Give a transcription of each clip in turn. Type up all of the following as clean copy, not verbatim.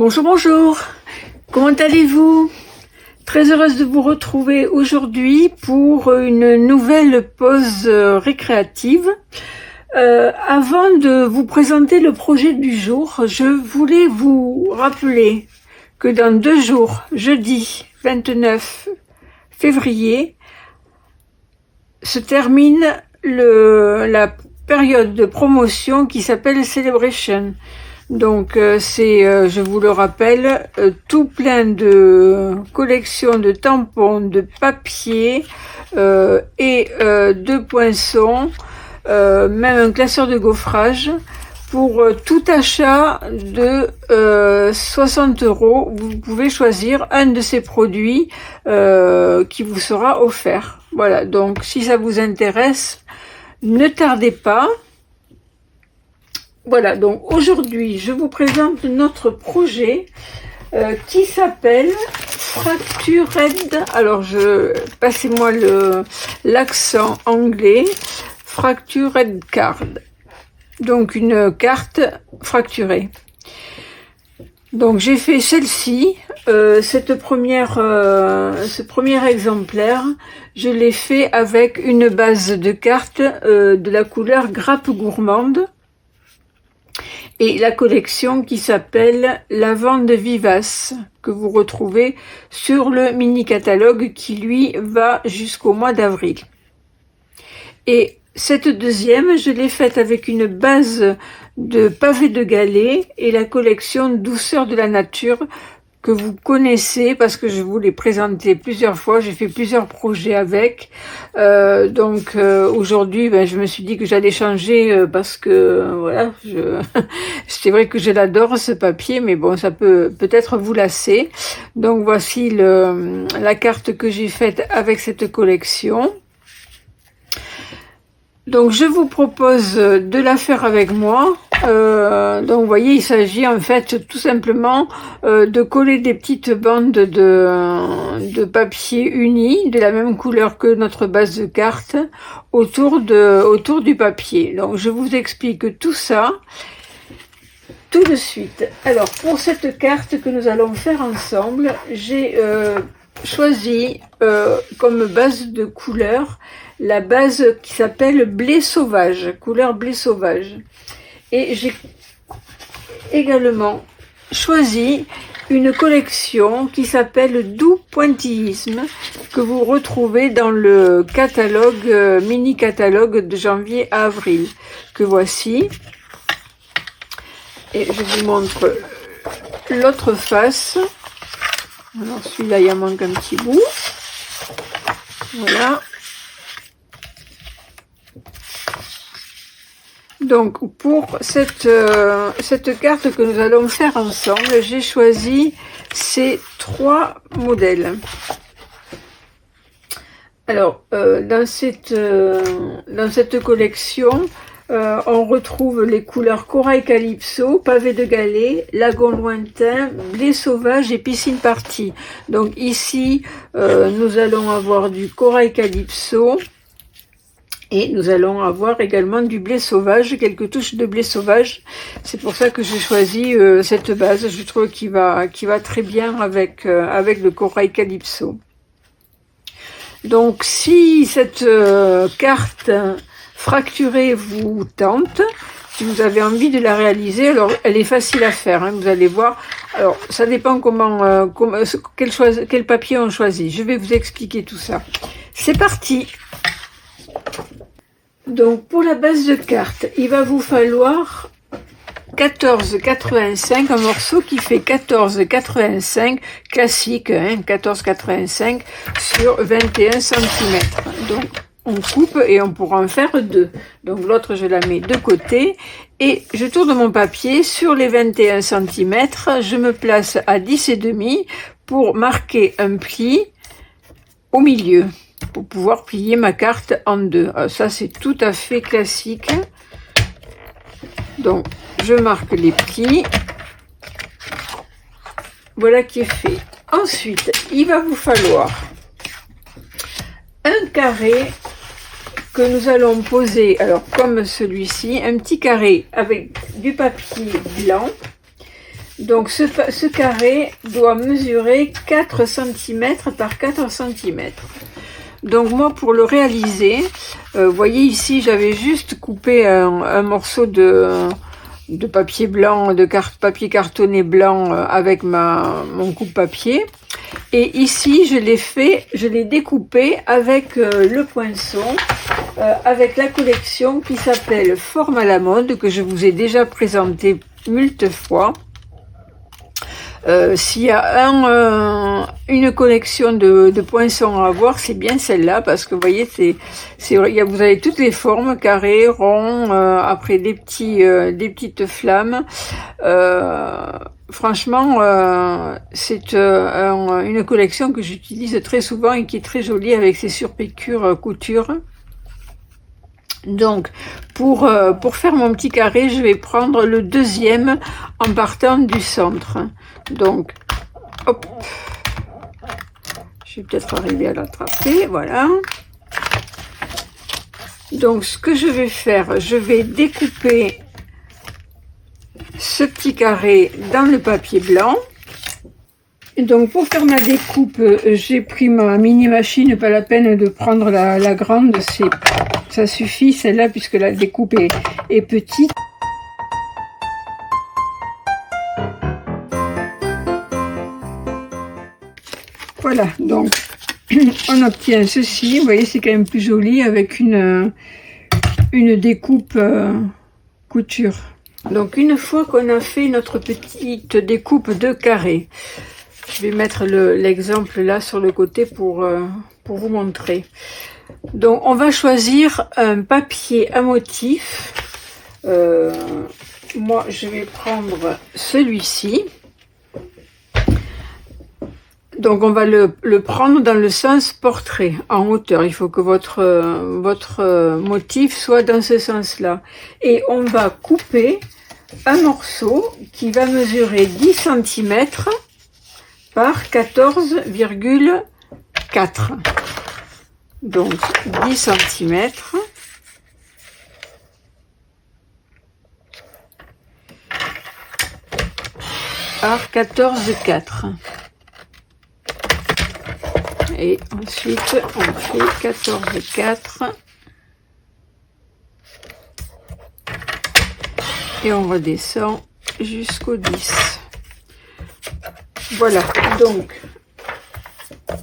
Bonjour, bonjour. Comment allez-vous? Très heureuse de vous retrouver aujourd'hui pour une nouvelle pause récréative. Avant de vous présenter le projet du jour, je voulais vous rappeler que dans 2 jours, jeudi 29 février, se termine la période de promotion qui s'appelle Celebration. Donc c'est, je vous le rappelle, tout plein de collections de tampons, de papier et de poinçons, même un classeur de gaufrage. Pour tout achat de 60 €, vous pouvez choisir un de ces produits qui vous sera offert. Voilà, donc si ça vous intéresse, ne tardez pas. Voilà, donc aujourd'hui, je vous présente notre projet qui s'appelle Fractured. Alors, passez-moi l'accent anglais. Fractured Card. Donc, une carte fracturée. Donc, j'ai fait celle-ci. Ce premier exemplaire, je l'ai fait avec une base de cartes de la couleur grappe gourmande. Et la collection qui s'appelle Lavande Vivace, que vous retrouvez sur le mini-catalogue qui, lui, va jusqu'au mois d'avril. Et cette deuxième, je l'ai faite avec une base de pavé de galets et la collection Douceur de la nature, que vous connaissez parce que je vous l'ai présenté plusieurs fois, j'ai fait plusieurs projets avec. Aujourd'hui, je me suis dit que j'allais changer parce que voilà, c'est vrai que je l'adore ce papier, mais bon, ça peut peut-être vous lasser. Donc voici la carte que j'ai faite avec cette collection. Donc je vous propose de la faire avec moi. Donc vous voyez, il s'agit en fait tout simplement de coller des petites bandes de papier uni de la même couleur que notre base de cartes autour du papier. Donc je vous explique tout ça tout de suite. Alors pour cette carte que nous allons faire ensemble, j'ai choisi comme base de couleur la base qui s'appelle blé sauvage, couleur blé sauvage. Et j'ai également choisi une collection qui s'appelle Doux Pointillisme, que vous retrouvez dans le catalogue, mini-catalogue de janvier à avril, que voici. Et je vous montre l'autre face. Alors celui-là, il en manque un petit bout. Voilà. Donc pour cette carte que nous allons faire ensemble, j'ai choisi ces 3 modèles. Alors dans cette collection, on retrouve les couleurs corail calypso, pavé de galets, lagon lointain, blé sauvage et piscine partie. Donc ici, nous allons avoir du corail calypso. Et nous allons avoir également du blé sauvage, quelques touches de blé sauvage. C'est pour ça que j'ai choisi cette base. Je trouve qu'il va très bien avec le corail calypso. Donc si cette carte fracturée vous tente, si vous avez envie de la réaliser, alors elle est facile à faire, hein, vous allez voir. Alors ça dépend quel papier on choisit. Je vais vous expliquer tout ça. C'est parti. Donc pour la base de carte, il va vous falloir 14,85, un morceau qui fait 14,85, classique, hein, 14,85 sur 21 cm. Donc on coupe et on pourra en faire 2. Donc l'autre je la mets de côté et je tourne mon papier sur les 21 cm, je me place à 10,5 pour marquer un pli au milieu, pour pouvoir plier ma carte en 2. Alors ça c'est tout à fait classique. Donc je marque les plis. Voilà qui est fait. Ensuite, il va vous falloir un carré que nous allons poser, alors comme celui-ci, un petit carré avec du papier blanc. Donc ce carré doit mesurer 4 cm par 4 cm. Donc moi, pour le réaliser, vous voyez ici, j'avais juste coupé un morceau de papier blanc, papier cartonné blanc avec mon coupe-papier. Et ici, je l'ai découpé avec le poinçon, avec la collection qui s'appelle Forme à la mode, que je vous ai déjà présenté moult fois. S'il y a une collection de poinçons à avoir, c'est bien celle-là, parce que vous voyez, vous avez toutes les formes, carré, rond, après des petites flammes. Franchement, c'est une collection que j'utilise très souvent et qui est très jolie avec ses surpiqûres couture. Donc, pour faire mon petit carré, je vais prendre le deuxième en partant du centre. Donc, hop, je vais peut-être arriver à l'attraper, voilà. Donc, ce que je vais faire, je vais découper ce petit carré dans le papier blanc. Et donc, pour faire ma découpe, j'ai pris ma mini machine, pas la peine de prendre la grande, ça suffit celle-là puisque la découpe est petite. Voilà, donc on obtient ceci. Vous voyez, c'est quand même plus joli avec une découpe couture. Donc une fois qu'on a fait notre petite découpe de carré, je vais mettre l'exemple là sur le côté pour vous montrer. Donc on va choisir un papier à motif. Moi je vais prendre celui-ci. Donc on va le prendre dans le sens portrait, en hauteur. Il faut que votre motif soit dans ce sens-là. Et on va couper un morceau qui va mesurer 10 cm par 14,4. Donc 10 cm par 14,4. Et ensuite on fait 14,4 et on redescend jusqu'au 10. Voilà, donc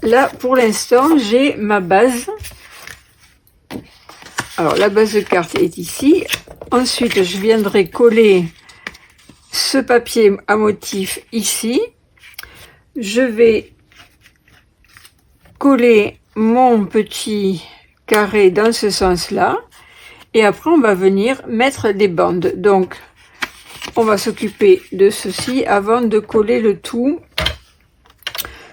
là pour l'instant j'ai ma base. Alors la base de carte est ici. Ensuite je viendrai coller ce papier à motif ici. Je vais coller mon petit carré dans ce sens-là. Et après, on va venir mettre des bandes. Donc, on va s'occuper de ceci avant de coller le tout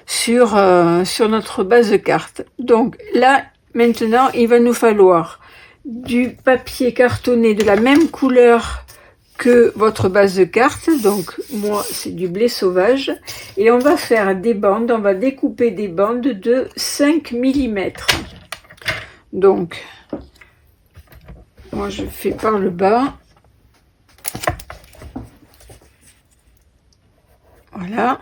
sur notre base de carte. Donc, là, maintenant, il va nous falloir du papier cartonné de la même couleur que votre base de carte. Donc moi c'est du blé sauvage et on va faire des bandes, on va découper des bandes de 5 mm. Donc moi je fais par le bas, voilà.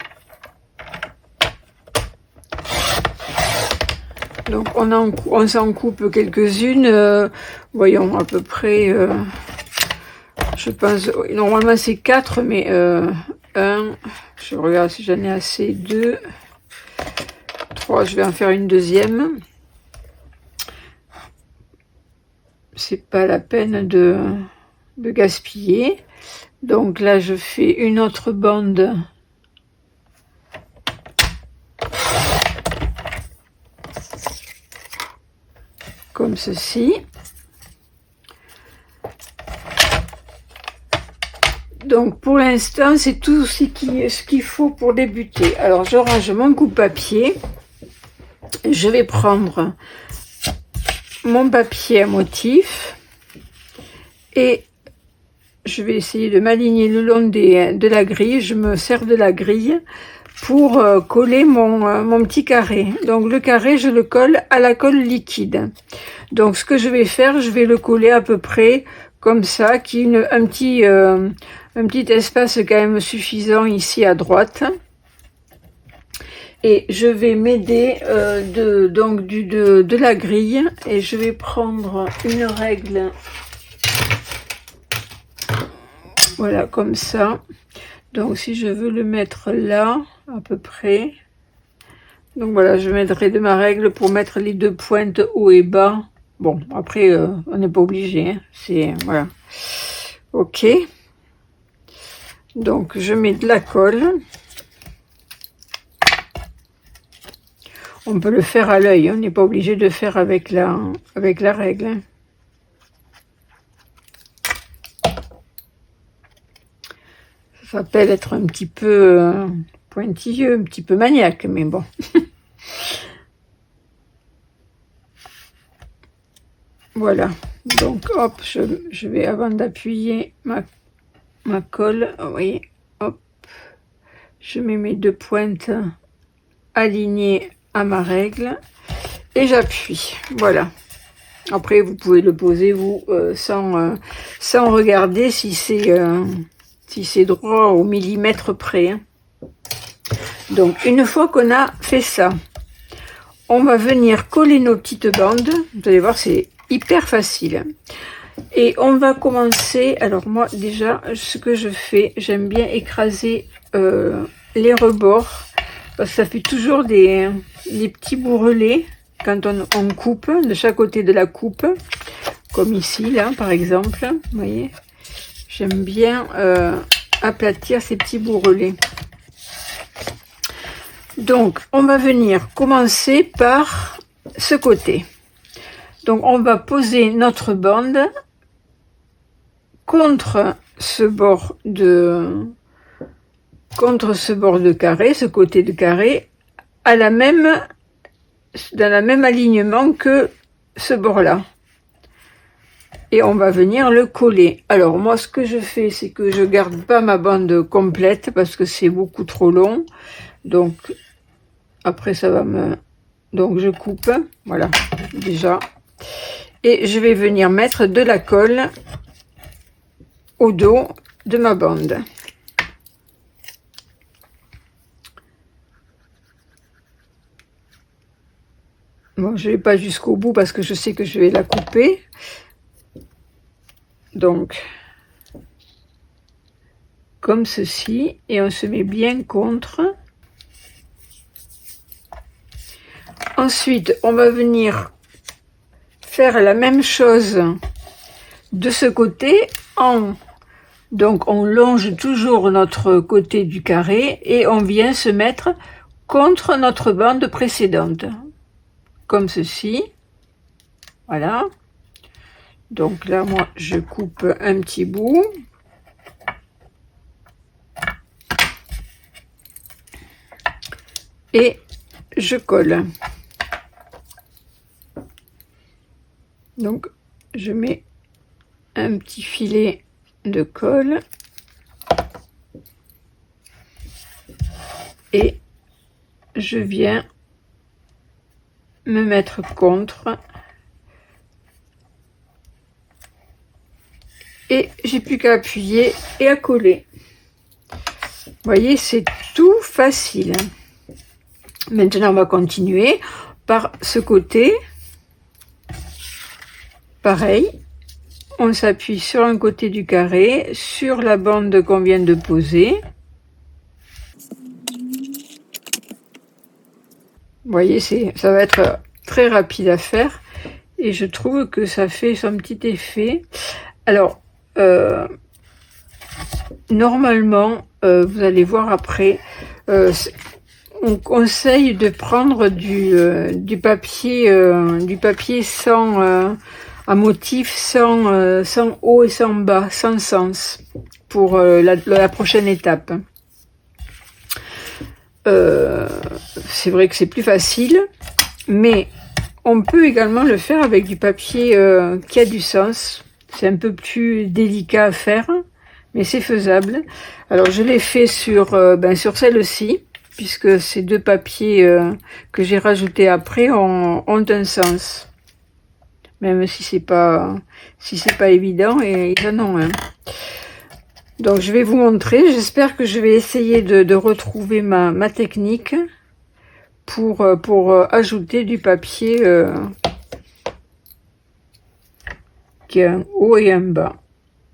Donc on s'en coupe quelques-unes, voyons à peu près, je pense, normalement c'est 4, mais 1, je regarde si j'en ai assez, 2, 3, je vais en faire une deuxième. C'est pas la peine de gaspiller. Donc là je fais une autre bande. Comme ceci. Donc pour l'instant c'est tout ce qu'il faut pour débuter. Alors je range mon coupe-papier. Je vais prendre mon papier à motif et je vais essayer de m'aligner le long de la grille. Je me sers de la grille pour coller mon petit carré. Donc le carré je le colle à la colle liquide. Donc ce que je vais faire, je vais le coller à peu près comme ça, qui a un petit espace quand même suffisant ici à droite. Et je vais m'aider de la grille et je vais prendre une règle, voilà, comme ça. Donc si je veux le mettre là, à peu près, donc voilà, je m'aiderai de ma règle pour mettre les deux pointes haut et bas. Bon, après, on n'est pas obligé, hein. C'est, voilà. Ok. Donc, je mets de la colle. On peut le faire à l'œil, on n'est pas obligé de faire avec la règle. Ça s'appelle être un petit peu pointilleux, un petit peu maniaque, mais bon. Voilà, donc hop, je vais, avant d'appuyer ma colle, vous voyez, hop, je mets mes deux pointes alignées à ma règle et j'appuie, voilà. Après vous pouvez le poser vous sans regarder si c'est droit au millimètre près, hein. Donc une fois qu'on a fait ça, on va venir coller nos petites bandes. Vous allez voir, c'est hyper facile. Et on va commencer. Alors moi déjà, ce que je fais, j'aime bien écraser les rebords parce que ça fait toujours des petits bourrelets quand on coupe de chaque côté de la coupe, comme ici là par exemple. Vous voyez, j'aime bien aplatir ces petits bourrelets. Donc on va venir commencer par ce côté. Donc on va poser notre bande contre ce bord de carré, ce côté de carré, dans le même alignement que ce bord-là. Et on va venir le coller. Alors moi ce que je fais, c'est que je garde pas ma bande complète parce que c'est beaucoup trop long. Donc après ça va donc je coupe, voilà, déjà. Et je vais venir mettre de la colle au dos de ma bande. Bon, je vais pas jusqu'au bout parce que je sais que je vais la couper. Donc, comme ceci, et on se met bien contre. Ensuite, on va venir faire la même chose de ce côté. Donc, on longe toujours notre côté du carré et on vient se mettre contre notre bande précédente. Comme ceci. Voilà. Donc là, moi, je coupe un petit bout. Et je colle. Donc, je mets un petit filet de colle. Et je viens me mettre contre. Et j'ai plus qu'à appuyer et à coller. Vous voyez, c'est tout facile. Maintenant, on va continuer par ce côté. Pareil, on s'appuie sur un côté du carré, sur la bande qu'on vient de poser. Vous voyez, ça va être très rapide à faire. Et je trouve que ça fait son petit effet. Alors, normalement, vous allez voir après, on conseille de prendre du papier sans à motif, sans haut et sans bas, sans sens, pour la prochaine étape. C'est vrai que c'est plus facile, mais on peut également le faire avec du papier qui a du sens. C'est un peu plus délicat à faire, mais c'est faisable. Alors je l'ai fait sur celle-ci, puisque ces deux papiers que j'ai rajoutés après ont un sens. même si c'est pas évident, et ils en ont un. Donc je vais vous montrer, j'espère que je vais essayer de retrouver ma technique pour ajouter du papier qui a un haut et un bas.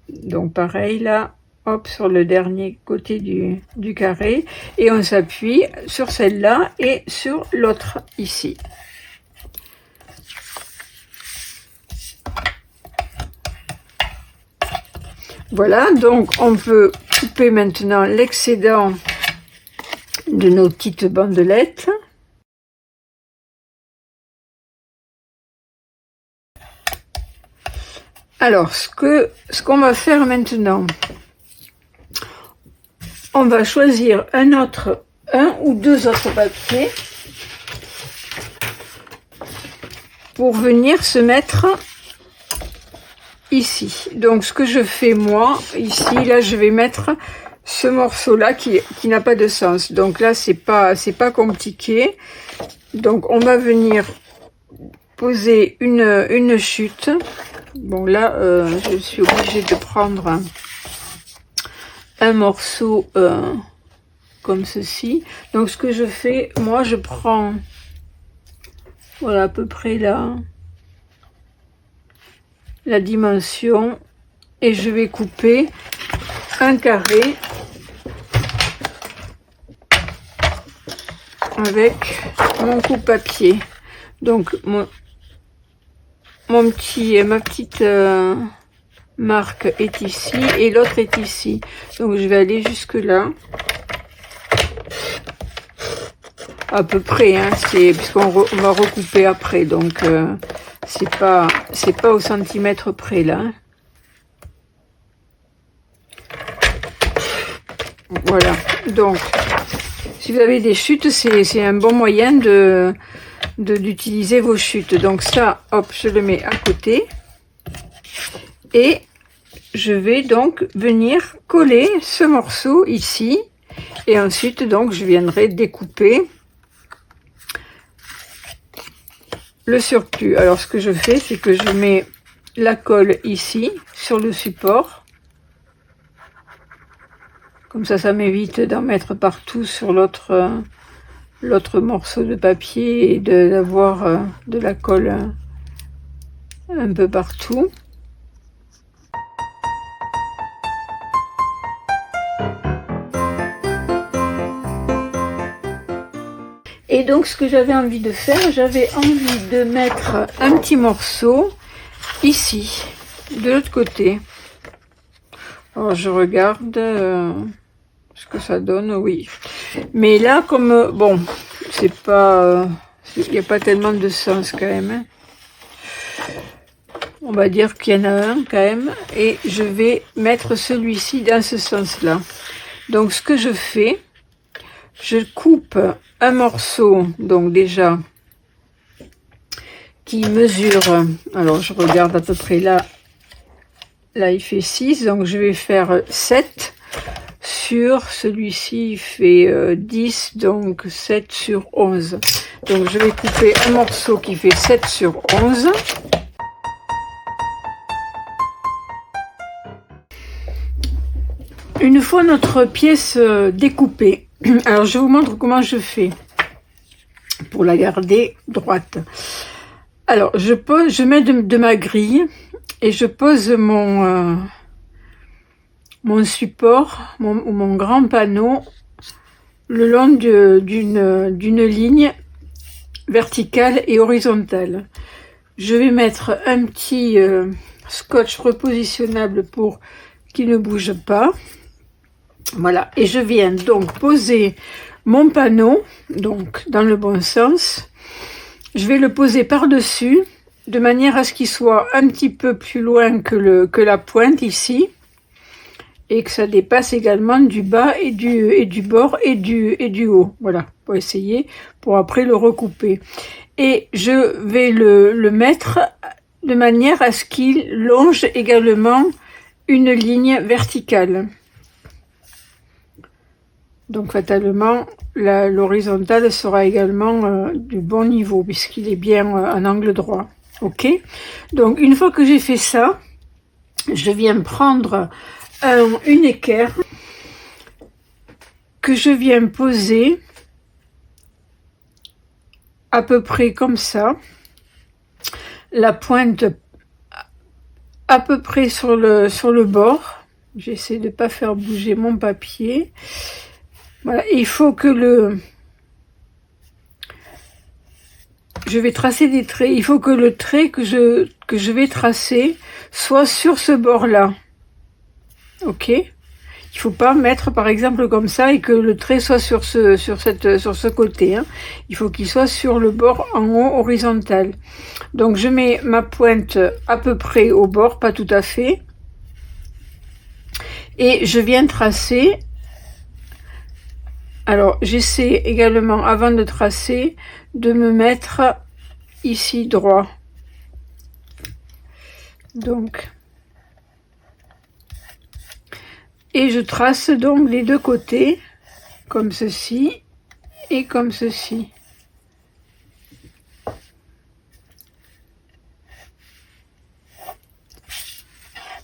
Donc pareil là, hop, sur le dernier côté du carré, et on s'appuie sur celle-là et sur l'autre ici. Voilà, donc on peut couper maintenant l'excédent de nos petites bandelettes. Alors, ce qu'on va faire maintenant, on va choisir un ou deux autres papiers pour venir se mettre ici. Donc ce que je fais moi ici, là je vais mettre ce morceau là qui n'a pas de sens. Donc là c'est pas compliqué. Donc on va venir poser une chute. Bon là je suis obligée de prendre un morceau comme ceci. Donc ce que je fais, moi je prends, voilà, à peu près là la dimension, et je vais couper un carré avec mon coupe-papier. Donc ma petite marque est ici et l'autre est ici. Donc je vais aller jusque là, à peu près, hein, c'est puisqu'on va recouper après, donc c'est pas au centimètre près là. Voilà, donc si vous avez des chutes, c'est un bon moyen d'utiliser vos chutes. Donc ça, hop, je le mets à côté, et je vais donc venir coller ce morceau ici, et ensuite donc je viendrai découper le surplus. Alors ce que je fais, c'est que je mets la colle ici sur le support, comme ça m'évite d'en mettre partout sur l'autre morceau de papier et d'avoir de la colle un peu partout. Et donc ce que j'avais envie de faire, j'avais envie de mettre un petit morceau ici, de l'autre côté. Alors je regarde ce que ça donne, oui. Mais là, comme bon, c'est pas, il n'y a pas tellement de sens quand même. Hein. On va dire qu'il y en a un quand même, et je vais mettre celui-ci dans ce sens-là. Donc ce que je fais, je coupe un morceau, donc déjà, qui mesure, alors je regarde à peu près là, il fait 6, donc je vais faire 7 sur celui-ci, il fait 10, donc 7 sur 11. Donc je vais couper un morceau qui fait 7 sur 11. Une fois notre pièce découpée, alors je vous montre comment je fais pour la garder droite. Alors je mets de ma grille et je pose mon support, mon grand panneau le long d'une ligne verticale et horizontale. Je vais mettre un petit scotch repositionnable pour qu'il ne bouge pas. Voilà, et je viens donc poser mon panneau, donc dans le bon sens. Je vais le poser par-dessus, de manière à ce qu'il soit un petit peu plus loin que la pointe ici, et que ça dépasse également du bas et du bord et du haut. Voilà, pour essayer, pour après le recouper. Et je vais le mettre de manière à ce qu'il longe également une ligne verticale. Donc fatalement, l'horizontale sera également du bon niveau, puisqu'il est bien en angle droit. Ok, donc une fois que j'ai fait ça, je viens prendre une équerre que je viens poser à peu près comme ça, la pointe à peu près sur le bord. J'essaie de pas faire bouger mon papier. Voilà, il faut que je vais tracer des traits. Il faut que le trait que je vais tracer soit sur ce bord-là. Ok? Il faut pas mettre par exemple comme ça et que le trait soit sur ce côté. Hein. Il faut qu'il soit sur le bord en haut horizontal. Donc je mets ma pointe à peu près au bord, pas tout à fait. Et je viens tracer. Alors j'essaie également avant de tracer de me mettre ici droit. Donc et je trace donc les deux côtés comme ceci et comme ceci.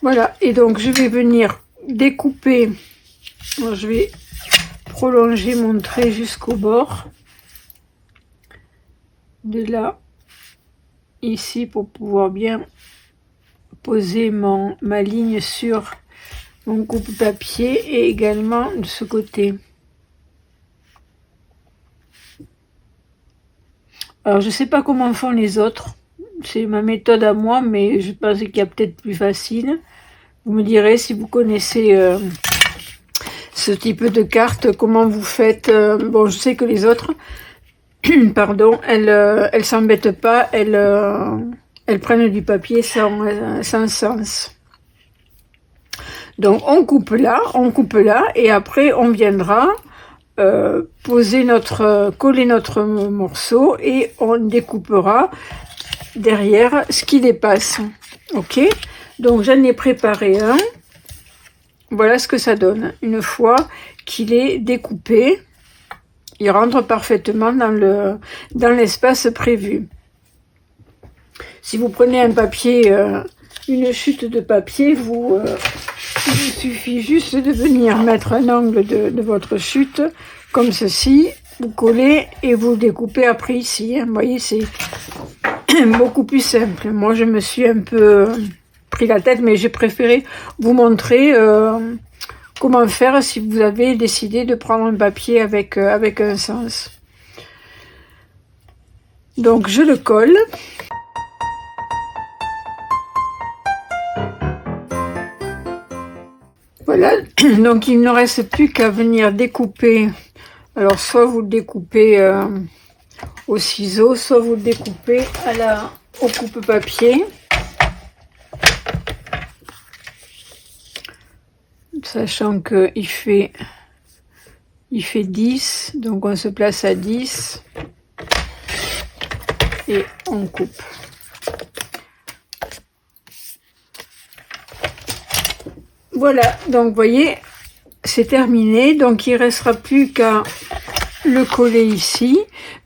Voilà, et donc je vais venir découper. Alors, je vais prolonger mon trait jusqu'au bord. De là, ici, pour pouvoir bien poser ma ligne sur mon coupe-papier et également de ce côté. Alors, je sais pas comment font les autres. C'est ma méthode à moi, mais je pense qu'il y a peut-être plus facile. Vous me direz si vous connaissez ce type de carte, comment vous faites. Bon, je sais que les autres, pardon, elles s'embêtent pas, elles prennent du papier sans sens. Donc on coupe là, et après on viendra coller notre morceau et on découpera derrière ce qui dépasse. Ok, donc j'en ai préparé un. Voilà ce que ça donne. Une fois qu'il est découpé, il rentre parfaitement dans l'espace prévu. Si vous prenez un papier, une chute de papier, il vous suffit juste de venir mettre un angle de votre chute comme ceci, vous collez et vous découpez après ici. Hein. Vous voyez, c'est beaucoup plus simple. Moi, je me suis un peu pris la tête, mais j'ai préféré vous montrer comment faire si vous avez décidé de prendre un papier avec un sens. Donc, je le colle. Voilà, donc il ne reste plus qu'à venir découper. Alors, soit vous le découpez au ciseau, soit vous le découpez au coupe-papier. Sachant qu'il fait 10, donc on se place à 10 et on coupe. Voilà, donc vous voyez, c'est terminé. Donc il ne restera plus qu'à le coller ici.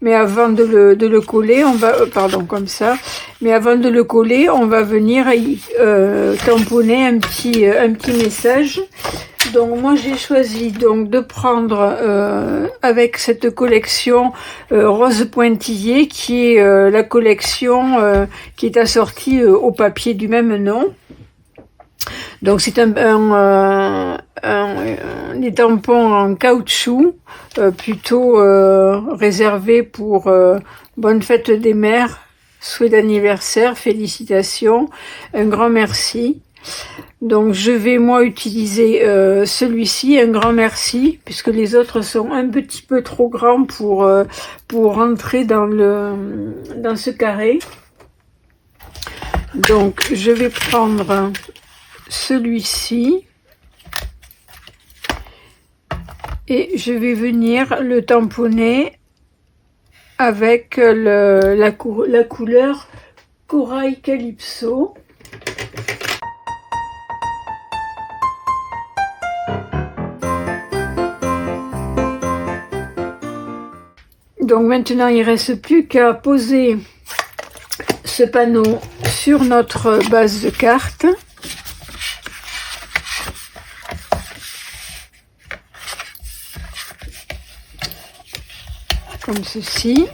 Mais avant de le coller, on va, comme ça. Mais avant de le coller, on va venir tamponner un petit message. Donc moi j'ai choisi donc de prendre avec cette collection rose pointillé qui est la collection qui est assortie au papier du même nom. Donc c'est des tampons en caoutchouc plutôt réservés pour bonne fête des mères, souhait d'anniversaire, félicitations, un grand merci. Donc je vais moi utiliser celui-ci, un grand merci, puisque les autres sont un petit peu trop grands pour rentrer dans ce carré. Donc je vais prendre celui-ci et je vais venir le tamponner avec la couleur Corail Calypso. Donc maintenant il ne reste plus qu'à poser ce panneau sur notre base de carte. Comme ceci.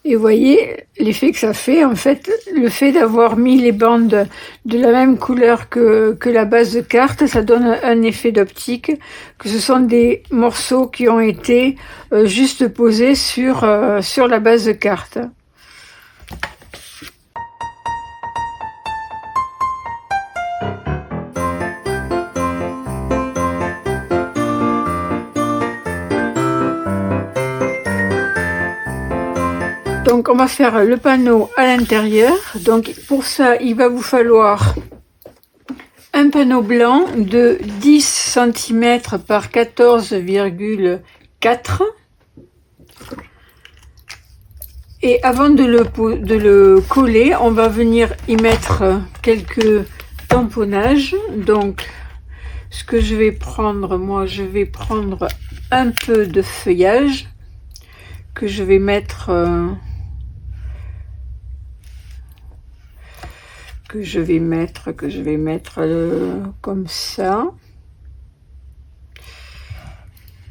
Et vous voyez l'effet que ça fait, en fait, le fait d'avoir mis les bandes de la même couleur que la base de carte, ça donne un effet d'optique, que ce sont des morceaux qui ont été juste posés sur la base de carte. Donc on va faire le panneau à l'intérieur. Donc pour ça, il va vous falloir un panneau blanc de 10 cm par 14,4. Et avant de le coller, on va venir y mettre quelques tamponnages. Donc ce que je vais prendre, moi je vais prendre un peu de feuillage que je vais mettre comme ça.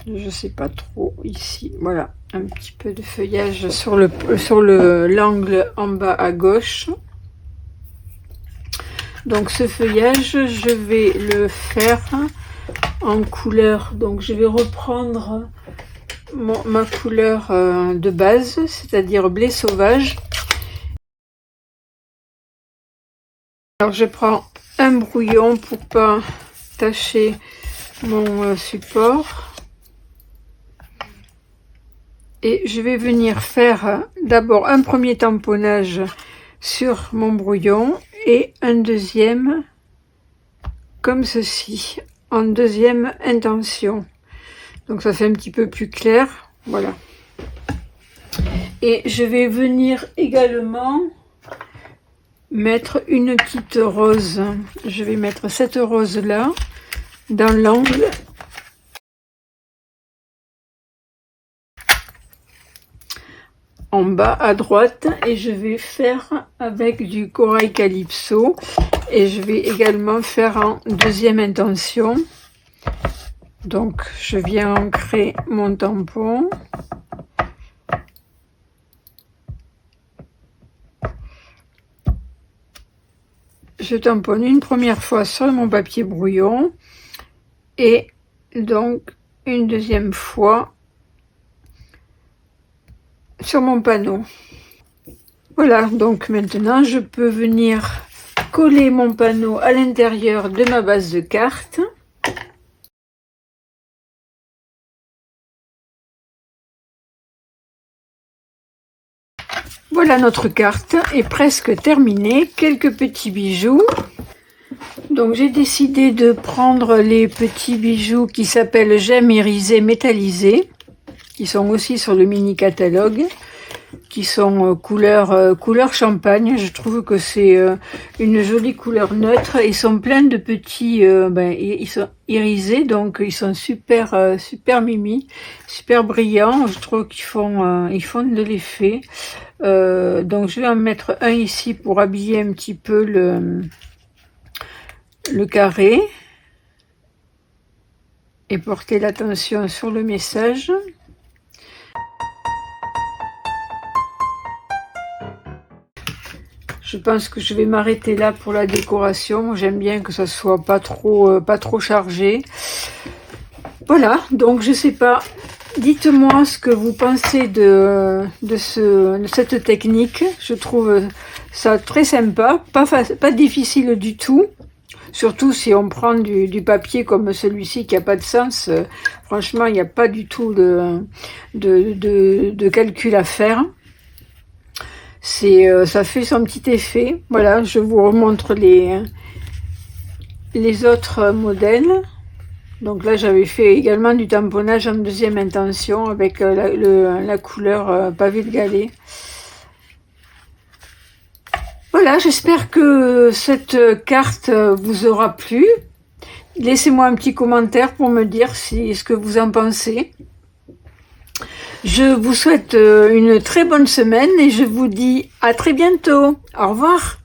Je sais pas trop ici. Voilà, un petit peu de feuillage sur l'angle en bas à gauche. Donc ce feuillage, je vais le faire en couleur. Donc je vais reprendre ma couleur de base, c'est-à-dire blé sauvage. Alors je prends un brouillon pour pas tacher mon support. Et je vais venir faire d'abord un premier tamponnage sur mon brouillon et un deuxième comme ceci, en deuxième intention. Donc ça fait un petit peu plus clair, voilà. Et je vais venir également mettre une petite rose. Je vais mettre cette rose là dans l'angle en bas à droite, et je vais faire avec du corail calypso, et je vais également faire en deuxième intention. Donc je viens ancrer mon tampon. Je tamponne une première fois sur mon papier brouillon et donc une deuxième fois sur mon panneau. Voilà, donc maintenant je peux venir coller mon panneau à l'intérieur de ma base de carte. Voilà, notre carte est presque terminée. Quelques petits bijoux. Donc j'ai décidé de prendre les petits bijoux qui s'appellent gemmes irisées métallisées, qui sont aussi sur le mini catalogue, qui sont couleur champagne. Je trouve que c'est une jolie couleur neutre. Ils sont pleins de petits, ils sont irisés, donc ils sont super mimi, super brillants. Je trouve qu'ils font de l'effet. Donc je vais en mettre un ici pour habiller un petit peu le carré et porter l'attention sur le message. Je pense que je vais m'arrêter là pour la décoration. J'aime bien que ça soit pas trop chargé. Voilà, donc je sais pas. Dites-moi ce que vous pensez de cette technique. Je trouve ça très sympa, pas difficile du tout. Surtout si on prend du papier comme celui-ci qui a pas de sens. Franchement, il n'y a pas du tout de calcul à faire. Ça fait son petit effet. Voilà, je vous remontre les autres modèles. Donc là, j'avais fait également du tamponnage en deuxième intention avec la couleur pavé de Galets. Voilà, j'espère que cette carte vous aura plu. Laissez-moi un petit commentaire pour me dire ce que vous en pensez. Je vous souhaite une très bonne semaine et je vous dis à très bientôt. Au revoir.